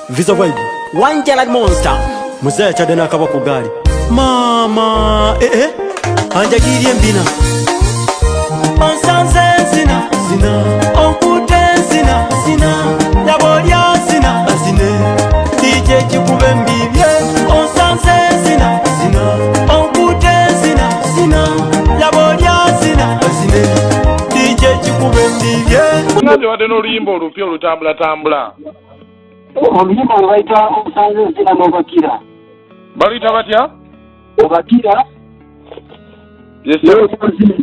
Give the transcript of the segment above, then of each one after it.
Visa vibe. One jalad monster. Muzaya Atadde n'akaba ku gaali. Mama, anjagirye mbina. Onsanze zina, zina. Onkute zina, zina. Yabolya zina, zine. DJ kikube mbibye. Onsanze zina, zina. Onkute zina, zina. Yabolya zina, zine. DJ kikube mbibye. Nande wadde n'oluyimba olupya olutambula. Oluyimba olwaita Onsanze zina n'obakira. Baluyita batya? Obakira. Yes,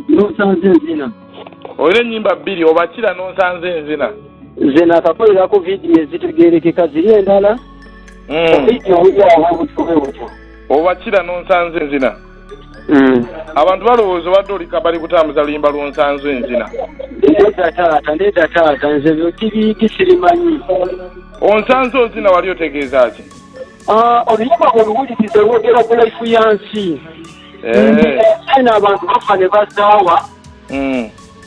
n'Onsanze zina. Olina ennyimba bbiri, Obakira n'Onsanze enzina. Zena akakolerako vidiyo ezitegeerekeka ziri endala. Vidiyo olyawa butube butyo. Obakira n'Onsanze enzina. Abantu balowooza obadde oli kabali kutambuza luyimba lw'Onsanze enzina. Ndeeta taata nze byotibiyigi sirimanyi. Onsanze ozina wali otegeeza ki? Oluyimba oluwulirize lwogera ku laifu ya nsi. Ayina abantu bafa ne bazaawa.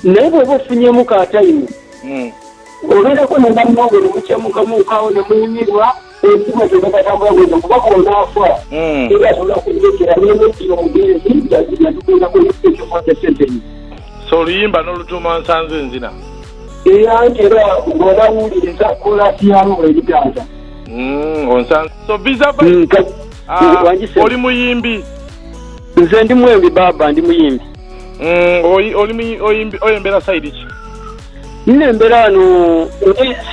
Naye bw'oba ofunyemu kaatayimu. Obeerako ne bannooge ne mukyamukamuukawo ne muyimirwa ensiba tebakatambula bweza kuba konaafa. Era asobola kuleekera n'emiti omugenzi yatugendako n'ekifo senteni. So oluyimba n'olutuuma Onsanze enzina. Era ng'olawuliriza kolasi yalwo bw'eriganja. Onsanze. So Visa Vibe. Oli muyimbi. Nze ndi mwembi baba ndi muyimbi. Oyembera side ki? Nembera wano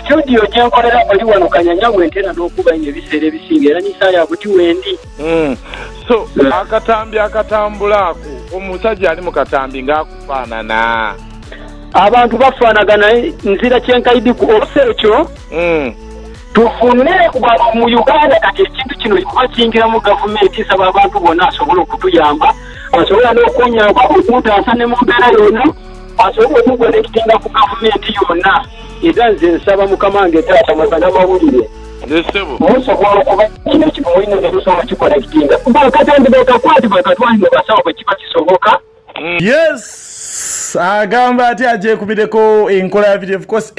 studio gyenkolera oli wano Kanyanya wentera n'okuba ebiseera ebisinga era n'isaya buti wendi. So akatambi akatambula ako omusajja ali mu katambi ng'akufaanana. Abantu bafaanagana nzira kyenkaidi ku osekyo. Tufune mu Uganda kati ekintu kino kuba kiyingiramu gavumenti isaba abantu bonna asobola okutuyamba asobola n'okunyamba okuntaasa ne mu mbeera yonna asobola okukonekitinga ku gavumenti yonna era nze nsaba mukama wange taata mazana mawulire musobola okuba kino kibulina ne musobola kikonekitinga bakatambi bakakwati bakatwalire basawo bwe kiba kisoboka. Yes, agamba ati agyekubireko enkola ya video, of course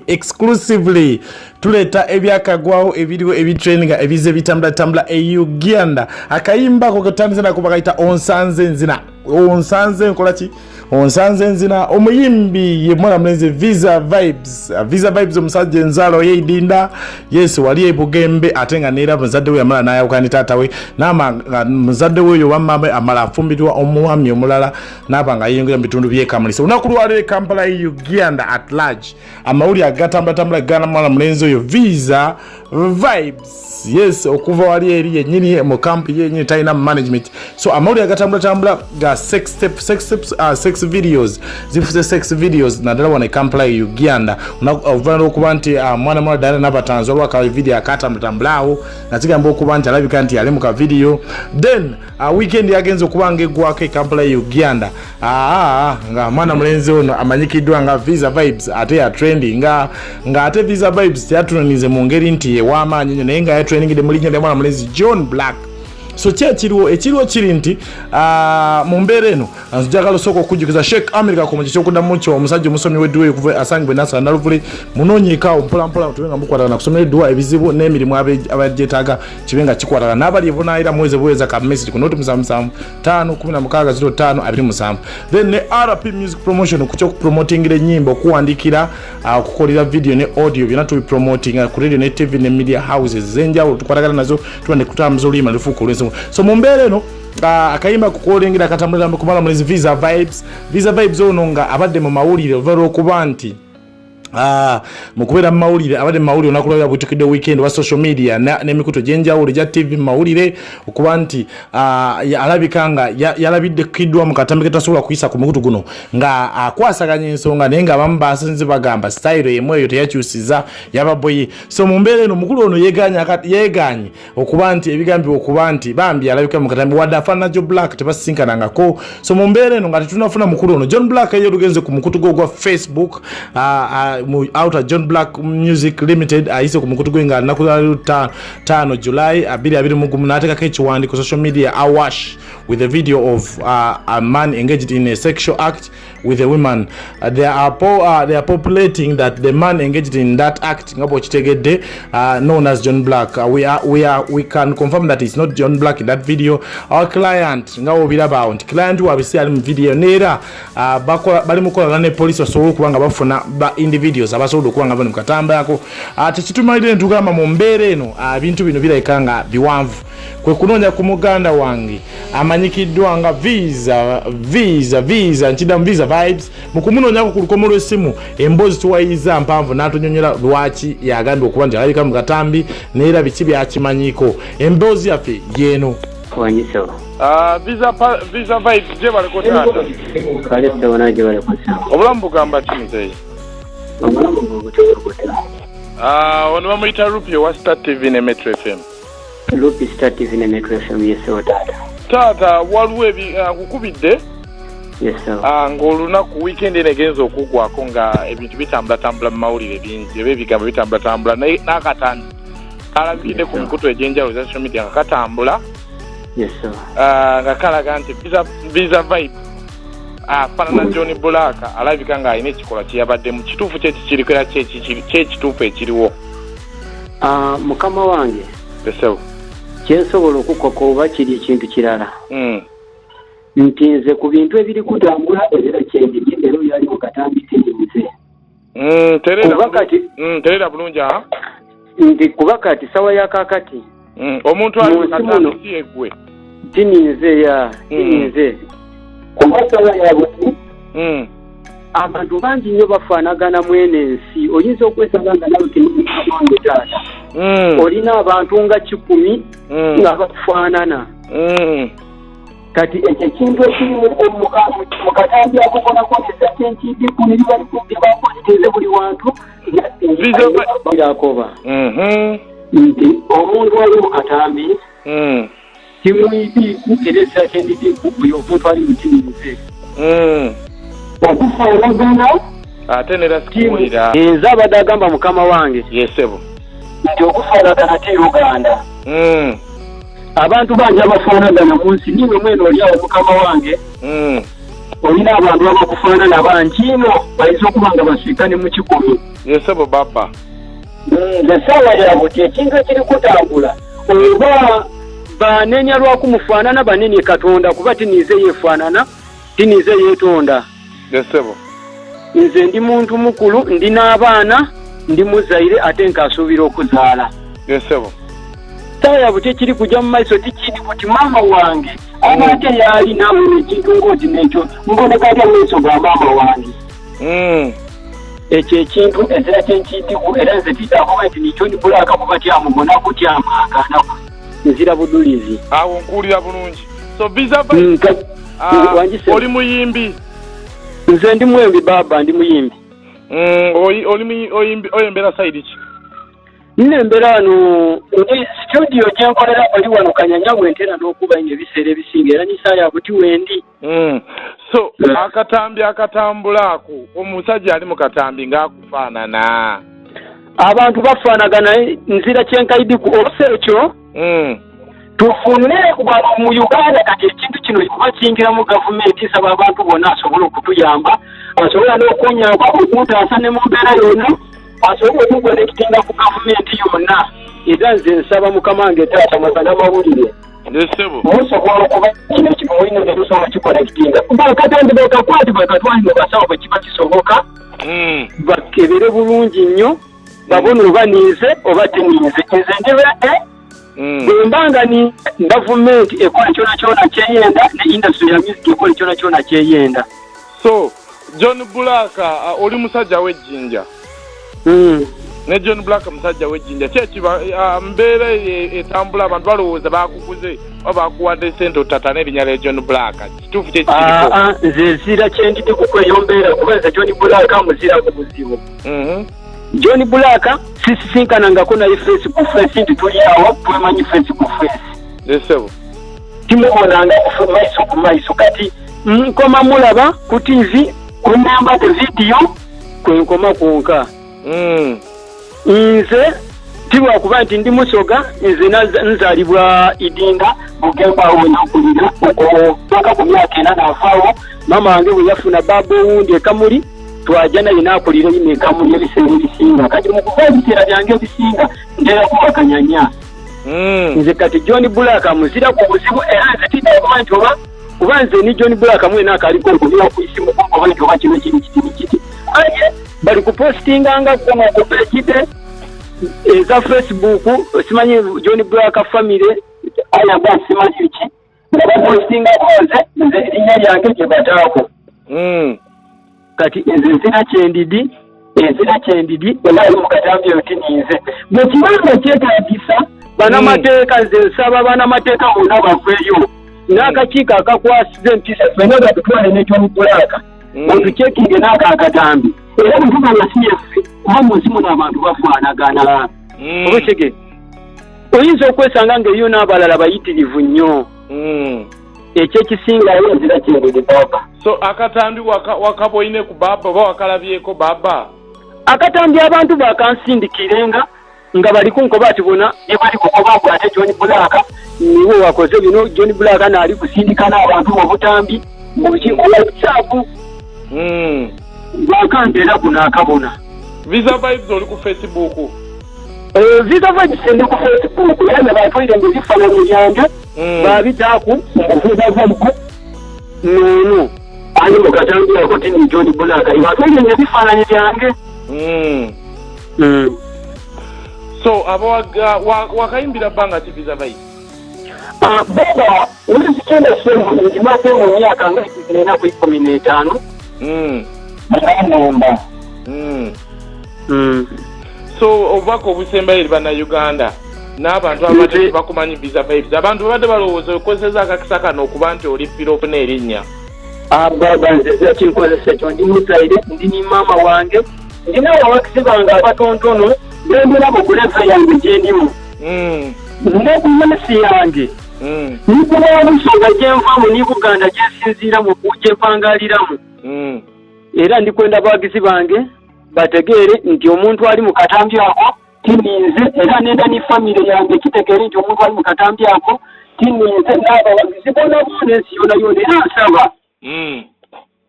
exclusively tuleta ebyakagwawo ebiriwo ebitraininga ebize bitambula Uganda. Akayimba ko katambiza nakuba kaita Onsanze nzina. Onsanze nkola ki? Onsanze nzina omuyimbi ye mwana mlenze Visa Vibes omusajja enzalo yeidinda. Yes, wali ebugembe atenga nera muzadde we amala naye ukani tata we nama muzadde we yo wamama amala afumbirwa omuwami omulala nabanga yiyongera bitundu byekamulisa unakulwale Kampala Uganda at large amawuli agatambula gana mwana mlenze yo Visa Vibes. Yes, okuva wali eri yenyini mu camp yenyini taina management. So amawuli agatambula ga sex videos zifuse sex videos nadala wana Kampala Uganda unavana okuba nti mwana mwana dala nabatanzo lwaka video akatambulawo natigamba okuba nti alabika nti ali mu ka video then weekend yagenze okuba ngegwako Kampala Uganda nga mwana mulenzi ono amanyikidwa nga Visa Vibes ate ya trending nga ate Visa Vibes yatunanize mu ngeri nti ewamanyi nyo naye nga ya trending de mulinnya mwana mulenzi Blaq. So ekiriwo kiri nti mu mbeera eno njagala soko okujjukiza Sheikh America ku mukyo okudda mu kyo omusajja omusomi w'edduwa okuva asangibwe nasa naluvule munonyeka mpola tuwenga mukwatana na kusomera edduwa ebizibu n'emirimu abajetaaga kibenga kikwatana n'abali ebunaayira mweze buweza ka message ku noti 55605 then ne RP Music Promotion ku kyo promotingira ennyimba okuwandikira okukolera video ne audio byonna tubi promoting ku radio ne TV ne media houses zenjawulo tukwatagana nazo tuwande kutambuza oluyimba lufuuko olwensi. So mumbere no akayimba kukolengira katambula kumala mulezi Visa Vibes ono nga abadde mu mawulire overo okuba nti mukubera mawulire abadde mawulire onakulabya butikide weekend wa social media n'emikuto gyenjawulo gya TV mawulire okuba nti alabikanga yalabidde kidwa mu katambi ketasobola kuyisa ku mukutu guno nga akwasaganya ensonga naye nga abamu basinze bagamba style yemu eyo teyakyusiza yababoye. So mu mbeera eno mukulu ono yeeganye okuba nti ebigambibwa okuba nti bambi alabika mu katambi wadde Afanana Blaq tebasinkanangako. So mu mbeera eno nga tetunafuna mukulu ono Blaq eyo lugenze ku mukutu gwa Facebook outer Blaq Music Limited ayise ku mukutu gwenga nakula 5 July 2021 natekako ekiwandiiko social media awash with a video of a man engaged in a sexual act with the women. They are populating that the man engaged in that act known as John Blaq. We can confirm that it's not John Blaq in that video. Our client client who have seen video nera bali mukola ne police wasobola kubanga bafuna ba individuals abasobola okubanga bano Katambi yako tekitumalire ntugamba mu mbeere eno bintu bino birayikanga biwanvu kwe kunoonya ku muganda wange amanyikiddwa nga visa nkidamu visa vibes mu kumunoonyako ku lukomo lw'essimu emboozi tuwayiza mpanvu n'atunyonyola lwaki yagambye okuba nti alabika mu Katambi neera biki byakimanyiko emboozi yaffe yeeno wanyiso visa vibes je baliko taata kale tubona je baliko obulamu bugamba kimizeyi obulamu bugutera ono bamuyita Rupio wa Star TV ne Metro FM Lupi Star TV ne Metro FM yeso taata waliwo kukubidde yes sir ng'olunaku weekend enegenza okugwako nga ebintu bitambula mu mawulire bingi ebigambo bitambula n'akatani kalabikidde ku mikutu egy'enjawulo za social media nga katambula yes sir nga kalaga nti visa vibe Afanana John Blaq alabika nga alina ekikola kyeyabadde mu kituufu kyekikiriko era kyekituufu ekiriwo mukama wange esewo kyensobola okukoka oba kiri ekintu kirala nti nze ku bintu ebiri kutambula era kyendiki era yali mu Katambi tenyinze terera bulungi nti kuba kati sawa ya kakati omuntu ali mu Katambi si egwe tininze kuba sawa ya buti abantu bangi nnyo bafaanagana mwene ensi oyinza okwesanga nga nawe temukamange taata olina abantu nga 10 nga bakufaanana kati ekyo ekintu ekirimu mu Katambi akokolako esakyentidi kuniri balikubye bapoliteze buli wantu birakoba nti omuntu wali mu Katambi timuyitiiku era esakyentidiku buli omuntu ali mutinize okufaanagana ate nera sikumulira nze abadde agamba mukama wange yesebo nti okufaanagana ti Uganda abantu bangi abafaanagana mu nsi niwe mwene oliawo mukama wange olina abantu abakufaanana bangi ino bayinza okuba nga basiikane mu 10 yesebo baba nga saawa yabuti ekintu ekiri kutambula oba banenya lwakumufaanana banenye Katonda kuba tinize yefaanana tinize yeetonda yesebo nze ndi muntu mukulu ndi n'abaana ndi muzaire ate nkasuubira okuzaala yesebo taya buti kiri kujja mu maiso tikindi kuti mama wange amate yali nawe ekintu ngoti nekyo mboneka ati amaiso ga mama wange ekyo ekintu ezira kyenkindi ku era nze titakuba nti ni John Blaq kuba tyamugona kutyamagana nzira budulizi awo nkuulira bulungi so visa oli muyimbi nze ndi mwembi baba ndi muyimbi oyembera side ki nembera wano ndi studio gyenkolera oli wano Kanyanya entera n'okuba ebiseera ebisinga era nisaya buti wendi so Akatambi akatambulako omusajja ali mu Katambi ng'akufaanana abantu bafaanagana nzira kyenkaidi ku osekyo tufune mu Uganda kati ekintu kino kuba kiyingira mu gavumenti isaba abantu bonna asobola okutuyamba asobola n'okunyamba okutaasa ne mu mbeera yonna asobola okukonekitinga ku gavumenti yonna era nze nsaba mukama wange taata masana mawulire osobola okuba kino kimulina netusobola kikonekitinga bakatambi bakakwati bakatwali mu basawo bwe kiba kisoboka bakebere bulungi nnyo babona oba niize oba teniize nze ndibadde bwembanga ni gavumenti ekola kyona kyeyenda ne industry ya music ekola kyona kyeyenda so John Blaq oli musajja w'ejjinja ne John Blaq musajja w'ejjinja kyekiba mbeera etambula abantu balowooza bakuguze oba bakuwadde sente otata n'ebinnyala John Blaq kituufu kyekiriko nze zira kyendidde kukweyombeera kuba nze John Blaq muzira ku buzibu John Blaq sisisinkanangako naye face ku face nti tuliawo twemanyi face ku face yesebo timubonanga maiso ku maiso kati nkoma mulaba ku TV kunyamba te video kwenkoma konka nze silwa kuba nti ndi musoga nze nzalibwa idinda mugemba wenakulira paka ku myaka 4 n'afaawo mama wange bwe yafuna baba owundi ekamuli twaja naye n'akulira ine ekamuli ebiseera ebisinga kati mu kuva ebiseera byange ebisinga ntera kubakanyanya nze kati John Blaq muzira ku buzibu era nze tiddakuba nti kuba nze ni John Blaq mwena akaliko okubira ku isimu kuba nti oba kino kiti aye bali kupostinganga ku page eza Facebook simanyi John Blaq family aya basi simanyi ki postinga nze erinnya lyange gye bataako kati ezira kyendidi olali mu Katambi oti ninze mu kibanza kyetaagisa banamateeka nze nsaba banamateeka bonna baveeyo n'akakiiko akakwasiza empisa ffenna gatutwale ne John Blaq otucekinge n'ako Akatambi era bwe tuba nga siyeffe kuba munsi muno abantu bafaanagana obekege oyinza okwesanga ng'eriyo n'abalala bayitirivu nnyo ekyekisingayo nzira kyendidi baba. So Akatambi wakaboine ku baba oba wakalabyeko baba? Akatambi abantu bakansindikirenga nga bali kunkoba ati bona ye bali kukoba ku ate John Blaq niwo wakoze bino John Blaq naali kusindikana abantu mu butambi mu kikola kyabu bakandera kuna akabona Visa Vibes oli ku Facebook Visa Vibes ndi ku Facebook yana bakoire mu bifananyo byange babitaku okufuza vamuko no ani mu Katambi akoti ni John Blaq bakoire mu bifananyo byange So abawaga wakayimbira banga ti Visa Vibes baba ulisikenda sema njimate mu myaka nga 2015 nomba so ovako obusemba eri bana Uganda n'abantu abadde bakumanyi Visa Vibes abantu babadde balowooza okozesa akakisa kano okuba nti oli piropu n'erinnya baba nze kinkozesa ekyo ndi musaire ndi ni mama wange ndina abawakisi bange abatontono bendera bukuleva yange gyendimu n'okumanisi yange nikuba omusonga gyenvamu ni Buganda gyesinziira mu gyempangaliramu era ndikwenda abawagizi bange bategeere nti omuntu ali mu Katambi ako tininze era nenda ni family yange kitegeere nti omuntu ali mu Katambi ako tininze n'abawagizi bona ensi yona era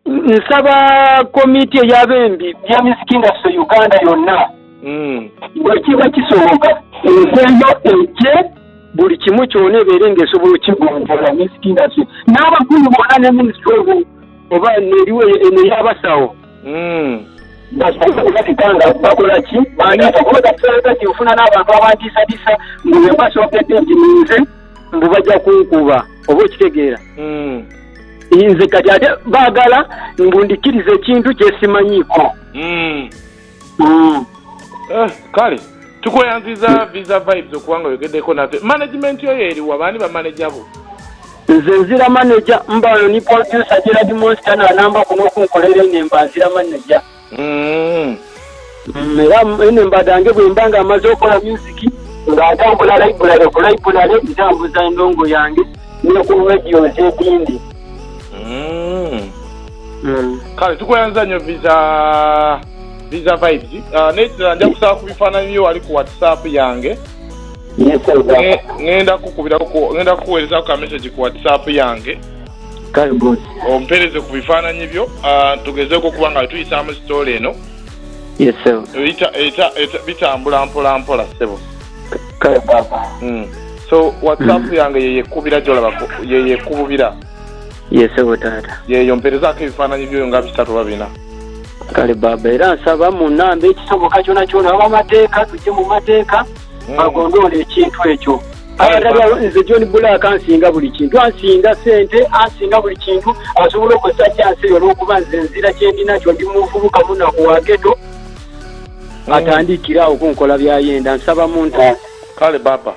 nsaba komiti ey'abembi bya music industry Uganda yonna bwekiba kisoboka enseyo ejje buli kimu kyona ebeere ng'esobola okigonjoola music industry n'abakulu bonna ne ministry oba neriwe ey'abasawo basikanga bakola ki banti ofuna n'abantu abantiisadisa mbu bembasokedde nti ninze mbu bajja kunkuba oba okitegeera nze kati ate baagala mbundikiriza ekintu kyesimanyiiko kale tukweyanziza Visa Vibes okubanga oyogeddeko nate management yo eriwa baani bamanager bo nze nzira manager mbano ni producer Gerard Monster n'anamba kuno okunkolera enemba nzira manager era enemba dange bwe mbanga amaze okola music ng'atambula library ntambuza endongo yange ne ku radio z'edindi kale tukweyanza nnyo Visa Vibes netera nja kusaba ku bifaananyi byo wali ku WhatsApp yange ngenda kukuweereza ku message ku WhatsApp yange ompereze ku bifaananyi byo tugezeeko okuba nga tuyisaamu story eno bitambula mpola ssebo so WhatsApp yange yeyekubira gyolabako yeyekububira yeyo mperezaako ebifaananyi byoyo nga 3 oba 4 kale baba era nsaba munambe ekisoboka kyona kyona abamateeka tujje mu mateeka agondoole ekintu ekyo ayagala nze John Blaq ansinga buli kintu ansinga sente ansinga buli kintu asobola okukozesa kyansi eyo olw'okuba nze nzira kyendinakyo ndi muvubuka munaku wa geto atandikira okunkola byayenda nsaba muntu kale baba